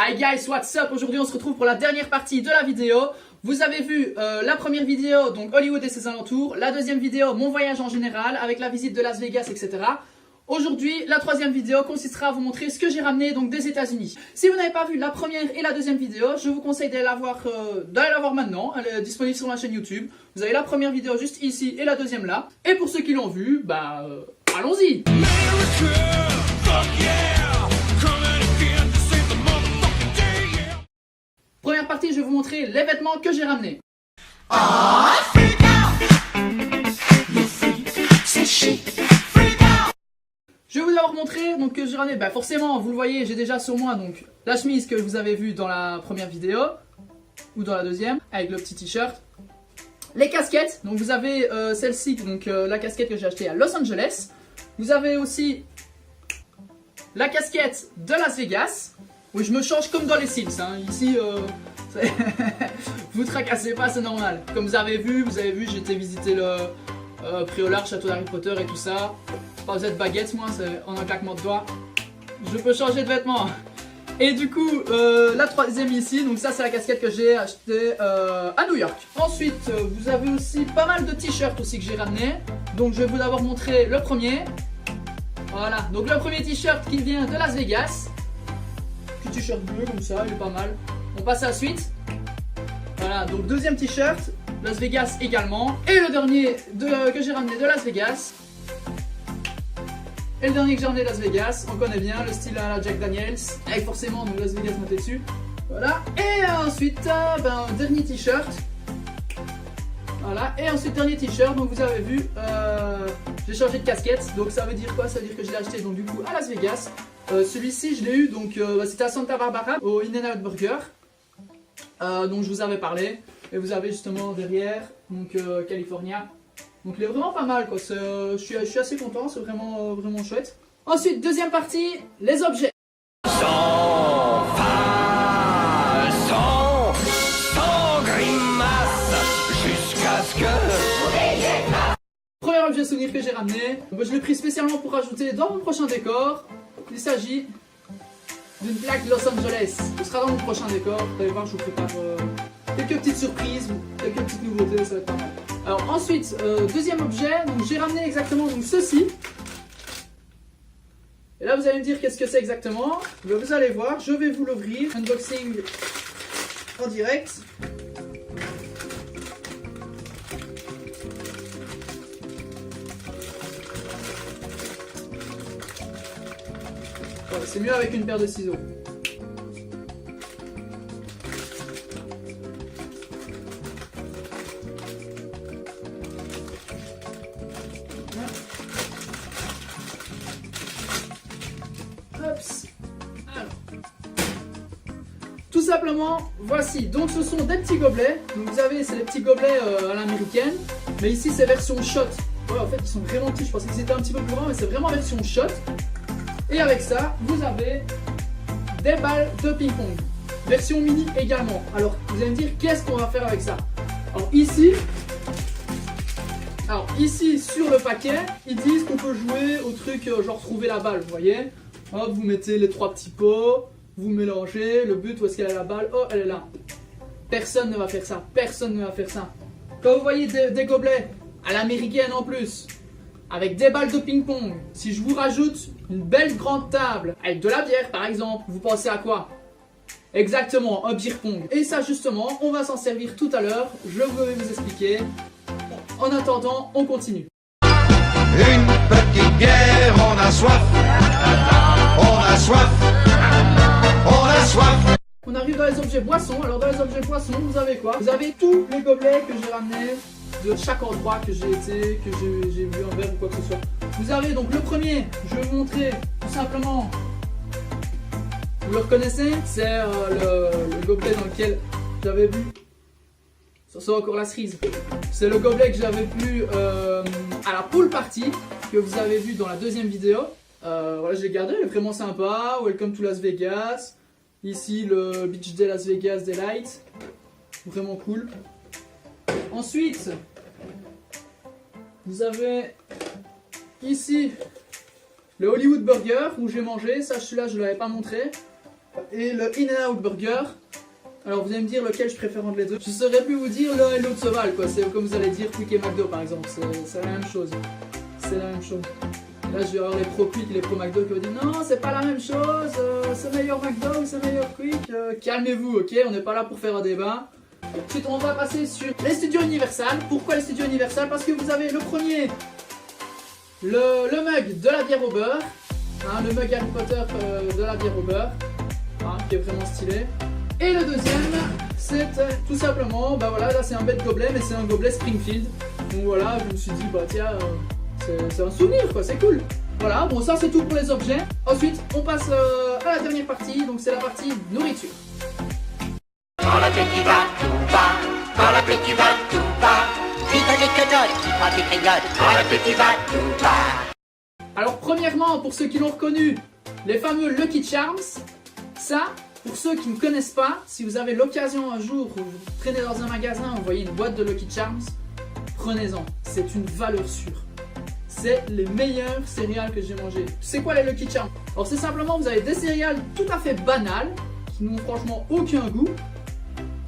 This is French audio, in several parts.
Hi guys, what's up? Aujourd'hui on se retrouve pour la dernière partie de la vidéo. Vous avez vu la première vidéo, donc Hollywood et ses alentours. La deuxième vidéo, mon voyage en général, avec la visite de Las Vegas, etc. Aujourd'hui, la troisième vidéo consistera à vous montrer ce que j'ai ramené donc des États-Unis. Si vous n'avez pas vu la première et la deuxième vidéo, je vous conseille d'aller la voir maintenant. Elle est disponible sur ma chaîne YouTube. Vous avez la première vidéo juste ici et la deuxième là. Et pour ceux qui l'ont vu, allons-y. Première partie, je vais vous montrer les vêtements que j'ai ramenés. Je vais vous avoir montré donc, que j'ai ramené, forcément vous le voyez, j'ai déjà sur moi donc la chemise que vous avez vue dans la première vidéo ou dans la deuxième avec le petit t-shirt. Les casquettes, donc vous avez celle-ci, donc la casquette que j'ai achetée à Los Angeles. Vous avez aussi la casquette de Las Vegas. Oui, je me change comme dans les Sims, hein. Ici, vous tracassez pas, c'est normal. Comme vous avez vu, j'étais visiter le Préolard, château d'Harry Potter et tout ça. Pas besoin de baguette, moi, c'est en un claquement de doigts. Je peux changer de vêtements. Et du coup, la troisième ici, donc ça c'est la casquette que j'ai achetée à New York. Ensuite, vous avez aussi pas mal de t-shirts aussi que j'ai ramené. Donc je vais vous d'abord montrer le premier. Voilà, donc le premier t-shirt qui vient de Las Vegas. Petit t-shirt bleu comme ça, il est pas mal. On passe à la suite. Voilà, donc deuxième t-shirt, Las Vegas également. Et le dernier que j'ai ramené de Las Vegas. Et le dernier que j'ai ramené de Las Vegas, on connaît bien le style à la Jack Daniels, avec forcément donc Las Vegas monté dessus. Voilà, et ensuite, dernier t-shirt. Voilà, et ensuite dernier t-shirt, donc vous avez vu, j'ai changé de casquette, donc ça veut dire quoi? Ça veut dire que je l'ai acheté donc du coup à Las Vegas. Celui-ci je l'ai eu donc c'était à Santa Barbara au In-N-Out Burger dont je vous avais parlé, et vous avez justement derrière donc California, donc il est vraiment pas mal quoi. Je suis assez content, c'est vraiment vraiment chouette. Ensuite deuxième partie, les objets. Sans grimace jusqu'à ce que... Premier objet souvenir que j'ai ramené, moi, je l'ai pris spécialement pour rajouter dans mon prochain décor. Il s'agit d'une plaque Los Angeles. Ce sera dans mon prochain décor. Vous allez voir, je vous prépare quelques petites surprises, quelques petites nouveautés, ça va être pas mal. Alors ensuite, deuxième objet, donc j'ai ramené exactement donc ceci. Et là vous allez me dire qu'est-ce que c'est exactement. Vous allez voir, je vais vous l'ouvrir. Unboxing en direct. C'est mieux avec une paire de ciseaux. Alors. Tout simplement, voici. Donc ce sont des petits gobelets. Donc vous avez, c'est les petits gobelets à l'américaine. Mais ici c'est version shot. Ouais, en fait ils sont vraiment petits. Je pensais qu'ils étaient un petit peu plus grands, mais c'est vraiment version shot. Et avec ça, vous avez des balles de ping-pong, version mini également. Alors, vous allez me dire, qu'est-ce qu'on va faire avec ça? Alors ici, sur le paquet, ils disent qu'on peut jouer au truc genre trouver la balle, vous voyez. Hop, vous mettez les trois petits pots, vous mélangez, le but, où est-ce qu'elle est la balle? Oh, elle est là. Personne ne va faire ça, personne ne va faire ça. Quand vous voyez des gobelets, à l'américaine en plus, avec des balles de ping-pong, si je vous rajoute une belle grande table avec de la bière par exemple, vous pensez à quoi? Exactement, un beer pong. Et ça justement, on va s'en servir tout à l'heure, je vais vous expliquer. En attendant, on continue. Une petite bière, on a soif. On a soif. On a soif. On arrive dans les objets boissons. Alors dans les objets boissons, vous avez quoi? Vous avez tous les gobelets que j'ai ramenés de chaque endroit que j'ai été, que j'ai vu en verre ou quoi que ce soit. Vous avez donc le premier, je vais vous montrer tout simplement, vous le reconnaissez, c'est le gobelet dans lequel j'avais bu, ça sent encore la cerise, c'est le gobelet que j'avais bu à la pool party, que vous avez vu dans la deuxième vidéo. Voilà, je l'ai gardé, il est vraiment sympa, welcome to Las Vegas, ici le Beach Day Las Vegas Delight, vraiment cool. Ensuite, vous avez ici le Hollywood Burger où j'ai mangé. Ça, celui-là, je ne l'avais pas montré. et le In-N-Out Burger. Alors vous allez me dire lequel je préfère entre les deux. Je saurais plus vous dire, l'un et l'autre se valent quoi. C'est comme vous allez dire Quick et McDo par exemple. C'est la même chose. C'est la même chose. Là je vais avoir les pro Quick et les pro McDo qui vont dire non c'est pas la même chose. C'est meilleur McDo, c'est meilleur Quick. Calmez-vous, ok, on n'est pas là pour faire un débat. Ensuite on va passer sur les studios Universal. Pourquoi les studios Universal? Parce que vous avez le premier, le mug de la bière au beurre. Hein, le mug Harry Potter de la bière au beurre. Hein, qui est vraiment stylé. Et le deuxième, c'est tout simplement, bah voilà, là c'est un bête gobelet, mais c'est un gobelet Springfield. Donc voilà, je me suis dit, bah tiens, c'est un souvenir quoi, c'est cool. Voilà, bon ça c'est tout pour les objets. Ensuite, on passe à la dernière partie, donc c'est la partie nourriture. Quand l'appétit va, tout va. Quand l'appétit va, tout va. Vite avec le dot, qui prend tes grignotes. Quand l'appétit va, tout va. Alors premièrement, pour ceux qui l'ont reconnu, les fameux Lucky Charms, ça... Pour ceux qui ne connaissent pas, si vous avez l'occasion un jour où vous traînez dans un magasin, vous voyez une boîte de Lucky Charms, prenez-en, c'est une valeur sûre. C'est les meilleurs céréales que j'ai mangées. C'est quoi les Lucky Charms? Alors c'est simplement, vous avez des céréales tout à fait banales, qui n'ont franchement aucun goût.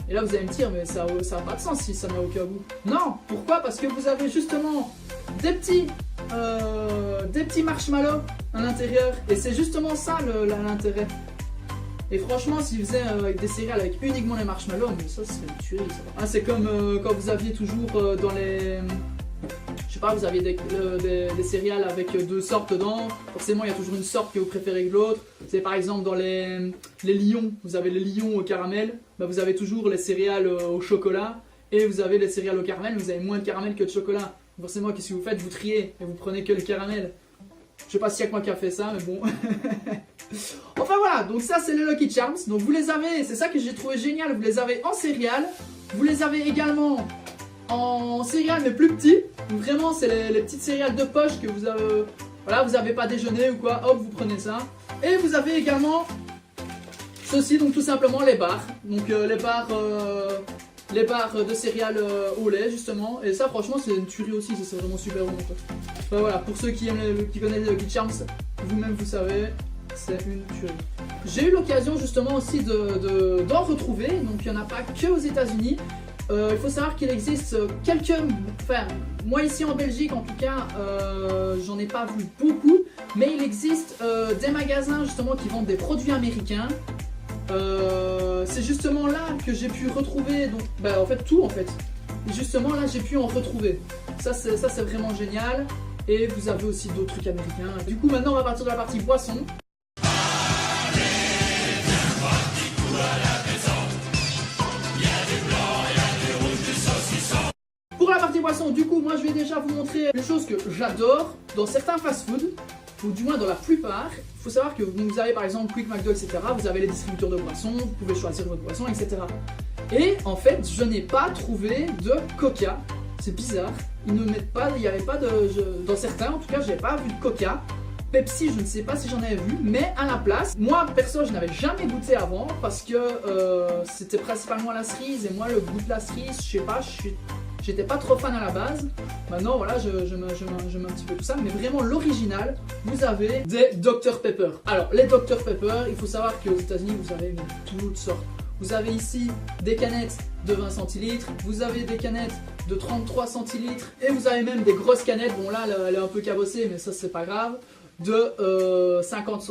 Et là vous allez me dire, mais ça n'a pas de sens si ça n'a aucun goût. Non, pourquoi? Parce que vous avez justement des petits marshmallows à l'intérieur. Et c'est justement ça l'intérêt. Et franchement, s'ils faisaient avec des céréales avec uniquement les marshmallows, mais ça serait une tuerie ça. Ah, c'est comme quand vous aviez toujours dans les... Je sais pas, vous aviez des céréales avec deux sortes dedans. Forcément, il y a toujours une sorte que vous préférez que l'autre. C'est par exemple dans les lions, vous avez les lions au caramel. Bah, vous avez toujours les céréales au chocolat. Et vous avez les céréales au caramel, vous avez moins de caramel que de chocolat. Forcément, qu'est-ce que vous faites? Vous triez et vous prenez que le caramel. Je sais pas s'il y a que moi qui a fait ça, mais bon... Enfin voilà, donc ça c'est les Lucky Charms. Donc vous les avez, c'est ça que j'ai trouvé génial, vous les avez en céréales. Vous les avez également en céréales mais plus petits. Donc vraiment c'est les petites céréales de poche que vous avez. Voilà, vous n'avez pas déjeuné ou quoi, hop vous prenez ça. Et vous avez également ceci, donc tout simplement les barres. Donc les barres de céréales au lait justement. Et ça franchement c'est une tuerie aussi, ça c'est vraiment super bon quoi. Enfin, voilà, pour ceux qui connaissent les Lucky Charms, vous-même vous savez. C'est une tuerie. J'ai eu l'occasion justement aussi d'en retrouver, donc il n'y en a pas que aux États-Unis. Il faut savoir qu'il existe quelques. Enfin, moi ici en Belgique en tout cas, j'en ai pas vu beaucoup, mais il existe des magasins justement qui vendent des produits américains. C'est justement là que j'ai pu retrouver, donc, bah, en fait tout en fait. Et justement là j'ai pu en retrouver. Ça c'est vraiment génial. Et vous avez aussi d'autres trucs américains. Du coup maintenant on va partir de la partie boisson. Pour la partie boisson, du coup, moi je vais déjà vous montrer les choses que j'adore dans certains fast-food, ou du moins dans la plupart. Il faut savoir que vous avez par exemple Quick, McDo, etc. Vous avez les distributeurs de boissons, vous pouvez choisir votre boisson, etc. Et en fait, je n'ai pas trouvé de Coca. C'est bizarre. Ils ne mettent pas, il n'y avait pas de. Dans certains, en tout cas, je n'avais pas vu de Coca. Pepsi, je ne sais pas si j'en avais vu, mais à la place, moi perso, je n'avais jamais goûté avant parce que c'était principalement la cerise et moi le goût de la cerise, je sais pas, j'étais pas trop fan à la base. Maintenant, voilà, je mets un petit peu tout ça, mais vraiment l'original, vous avez des Dr Pepper. Alors, les Dr Pepper, il faut savoir qu'aux États-Unis, vous avez toutes sortes. Vous avez ici des canettes de 20 centilitres, vous avez des canettes de 33 centilitres et vous avez même des grosses canettes. Bon, là, elle est un peu cabossée, mais ça, c'est pas grave. De 50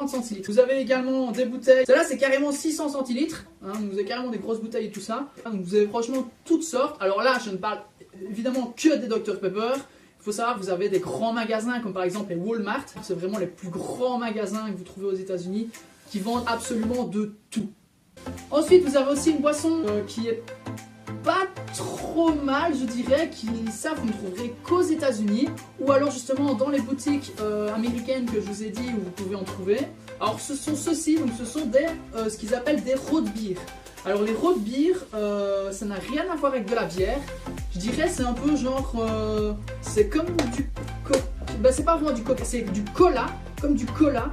centilitres. Vous avez également des bouteilles. Celle-là, c'est carrément 600 centilitres. Hein, vous avez carrément des grosses bouteilles et tout ça. Donc, vous avez franchement toutes sortes. Alors là, je ne parle évidemment que des Dr Pepper. Il faut savoir que vous avez des grands magasins comme par exemple les Walmart. C'est vraiment les plus grands magasins que vous trouvez aux États-Unis qui vendent absolument de tout. Ensuite, vous avez aussi une boisson qui est pas trop mal, je dirais, ça vous ne trouverez qu'aux États-Unis ou alors justement dans les boutiques américaines que je vous ai dit où vous pouvez en trouver. Alors ce sont ceux-ci, donc ce sont des ce qu'ils appellent des road beer. Alors les road beer, ça n'a rien à voir avec de la bière. Je dirais c'est un peu genre c'est comme du coca. Ben, c'est pas vraiment du coca, c'est du cola, comme du cola,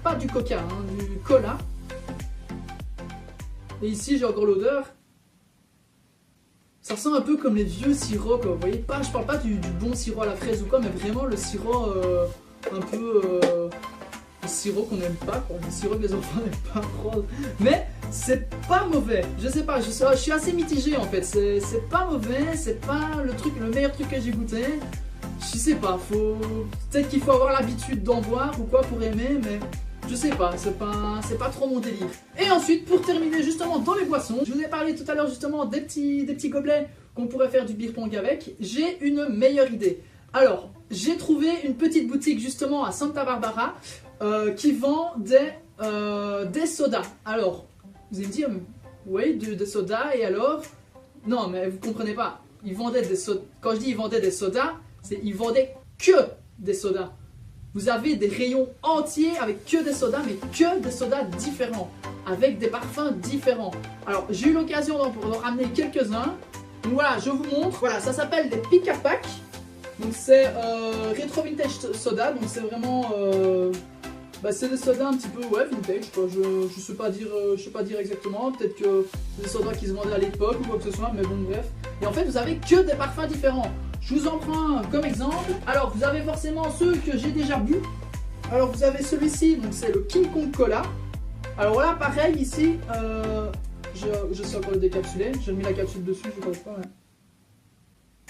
pas du coca, hein, du cola. Et ici j'ai encore l'odeur. Ça sent un peu comme les vieux sirops, quoi. Vous voyez pas, je parle pas du bon sirop à la fraise ou quoi, mais vraiment le sirop un peu sirop qu'on n'aime pas, quoi. Le sirop que les enfants n'aiment pas prendre. Mais c'est pas mauvais. Je sais pas, je suis assez mitigé en fait. C'est pas mauvais, c'est pas le meilleur truc que j'ai goûté. Je sais pas, peut-être qu'il faut avoir l'habitude d'en boire ou quoi pour aimer, mais je sais pas, c'est pas trop mon délire. Et ensuite, pour terminer justement dans les boissons, je vous ai parlé tout à l'heure justement des petits gobelets qu'on pourrait faire du beer pong avec. J'ai une meilleure idée. Alors, j'ai trouvé une petite boutique justement à Santa Barbara qui vend des sodas. Alors, vous allez me dire, oui, des sodas et alors? Non, mais vous comprenez pas. Ils vendaient des sodas. Quand je dis ils vendaient des sodas, c'est ils vendaient que des sodas. Vous avez des rayons entiers avec que des sodas, mais que des sodas différents, avec des parfums différents. Alors, j'ai eu l'occasion d'en ramener quelques-uns. Donc voilà, je vous montre. Voilà, ça s'appelle des pick a pack. Donc c'est Retro Vintage Soda, donc c'est vraiment c'est des sodas un petit peu vintage quoi. Je sais pas dire exactement, peut-être que c'est des sodas qui se vendaient à l'époque ou quoi que ce soit, mais bon bref. Et en fait vous avez que des parfums différents. Je vous en prends un comme exemple. Alors vous avez forcément ceux que j'ai déjà bu. Alors vous avez celui-ci, donc c'est le King Kong Cola. Alors voilà, pareil ici, je sais encore le décapsuler, j'ai mis la capsule dessus, je ne sais pas. Ouais.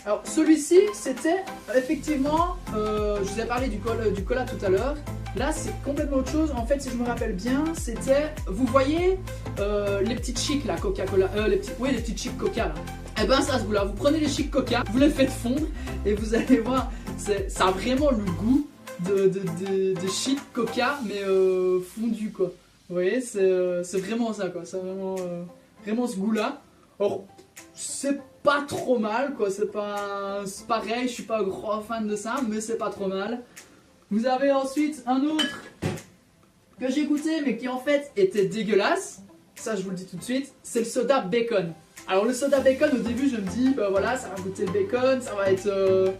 Alors celui-ci c'était effectivement, je vous ai parlé du cola tout à l'heure. Là c'est complètement autre chose. En fait si je me rappelle bien c'était, vous voyez les petites chics là, Coca-Cola, les petites chics Coca là. Et ben ça ce goût là, vous prenez les chics Coca, vous les faites fondre et vous allez voir, ça a vraiment le goût de chics Coca mais fondu quoi. Vous voyez c'est vraiment ça quoi, c'est vraiment ce goût là. Or c'est pas trop mal quoi, c'est pareil, je suis pas un grand fan de ça mais c'est pas trop mal. Vous avez ensuite un autre que j'ai goûté mais qui en fait était dégueulasse, ça je vous le dis tout de suite, c'est le soda bacon. Alors le soda bacon au début je me dis bah voilà ça va goûter le bacon, ça va être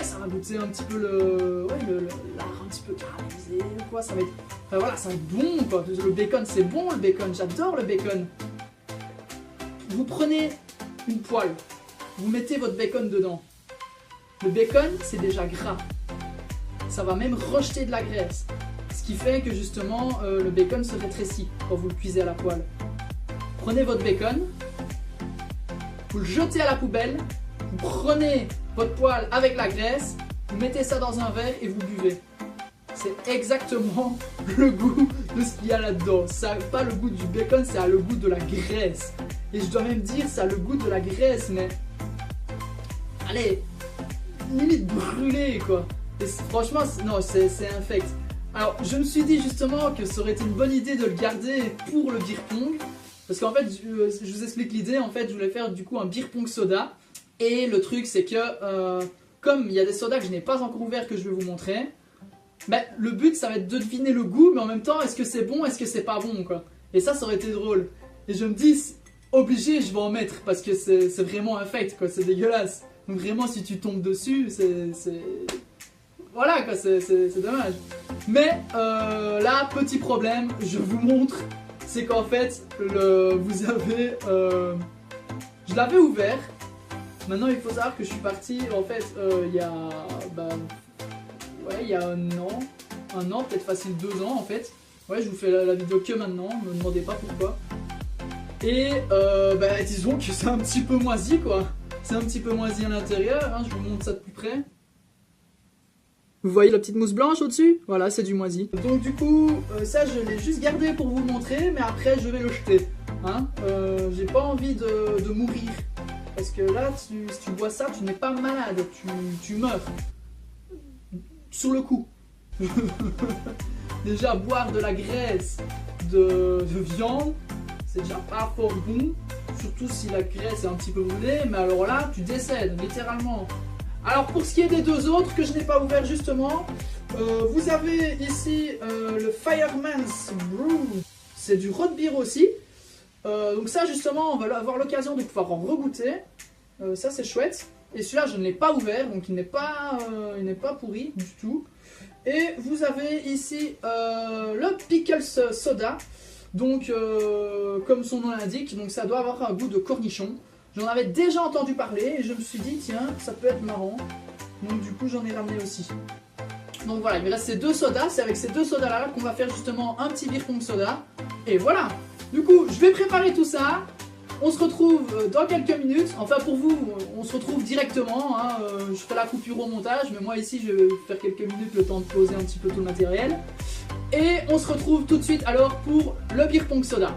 ça va goûter un petit peu l'art un petit peu caramélisé ou quoi, ça va être voilà, ça va être bon quoi, le bacon c'est bon, le bacon, j'adore le bacon. Vous prenez une poêle, vous mettez votre bacon dedans. Le bacon c'est déjà gras, ça va même rejeter de la graisse, ce qui fait que justement le bacon se rétrécit quand vous le cuisez à la poêle. Prenez votre bacon, vous le jetez à la poubelle, vous prenez votre poêle avec la graisse, vous mettez ça dans un verre et vous buvez. C'est exactement le goût de ce qu'il y a là-dedans. Ça n'a pas le goût du bacon, ça a le goût de la graisse. Et je dois même dire, ça a le goût de la graisse, mais... Allez, limite brûlé quoi. Et franchement, non, c'est infect. Alors, je me suis dit justement que ça aurait été une bonne idée de le garder pour le beer pong. Parce qu'en fait, je vous explique l'idée, en fait, je voulais faire du coup un beer pong soda. Et le truc, c'est que, comme il y a des sodas que je n'ai pas encore ouverts que je vais vous montrer, bah, le but, ça va être de deviner le goût, mais en même temps, est-ce que c'est bon, est-ce que c'est pas bon, quoi. Et ça aurait été drôle. Et je me dis, obligé, je vais en mettre, parce que c'est vraiment infect, quoi, c'est dégueulasse. Donc vraiment, si tu tombes dessus, c'est... Voilà, quoi, c'est dommage. Mais, là, petit problème, je vous montre, c'est qu'en fait, vous avez... je l'avais ouvert. Maintenant, il faut savoir que je suis parti, en fait, il y a... il y a un an, peut-être facile 2 ans en fait. Ouais, je vous fais la vidéo que maintenant, ne me demandez pas pourquoi. Et disons que c'est un petit peu moisi quoi. C'est un petit peu moisi à l'intérieur, hein, je vous montre ça de plus près. Vous voyez la petite mousse blanche au-dessus? Voilà, c'est du moisi. Donc du coup, ça je l'ai juste gardé pour vous montrer, mais après je vais le jeter. Hein, j'ai pas envie de mourir. Parce que là, si tu bois ça, tu n'es pas malade, tu meurs. Sur le coup. Déjà boire de la graisse de viande, c'est déjà pas fort bon. Surtout si la graisse est un petit peu brûlée, mais alors là, tu décèdes, littéralement. Alors pour ce qui est des deux autres que je n'ai pas ouvert justement, vous avez ici le Fireman's Brew. C'est du root beer aussi. Donc ça justement, on va avoir l'occasion de pouvoir en regoûter. Ça c'est chouette. Et celui-là je ne l'ai pas ouvert, donc il n'est pas pourri du tout. Et vous avez ici le Pickles Soda. Donc comme son nom l'indique, donc ça doit avoir un goût de cornichon. J'en avais déjà entendu parler et je me suis dit tiens ça peut être marrant. Donc du coup j'en ai ramené aussi. Donc voilà, il me reste ces 2 sodas. C'est avec ces 2 sodas là qu'on va faire justement un petit beer pong soda. Et voilà. Du coup, je vais préparer tout ça. On se retrouve dans quelques minutes. Enfin pour vous, on se retrouve directement. Hein. Je ferai la coupure au montage. Mais moi ici, je vais faire quelques minutes le temps de poser un petit peu tout le matériel. Et on se retrouve tout de suite alors pour le beer pong soda.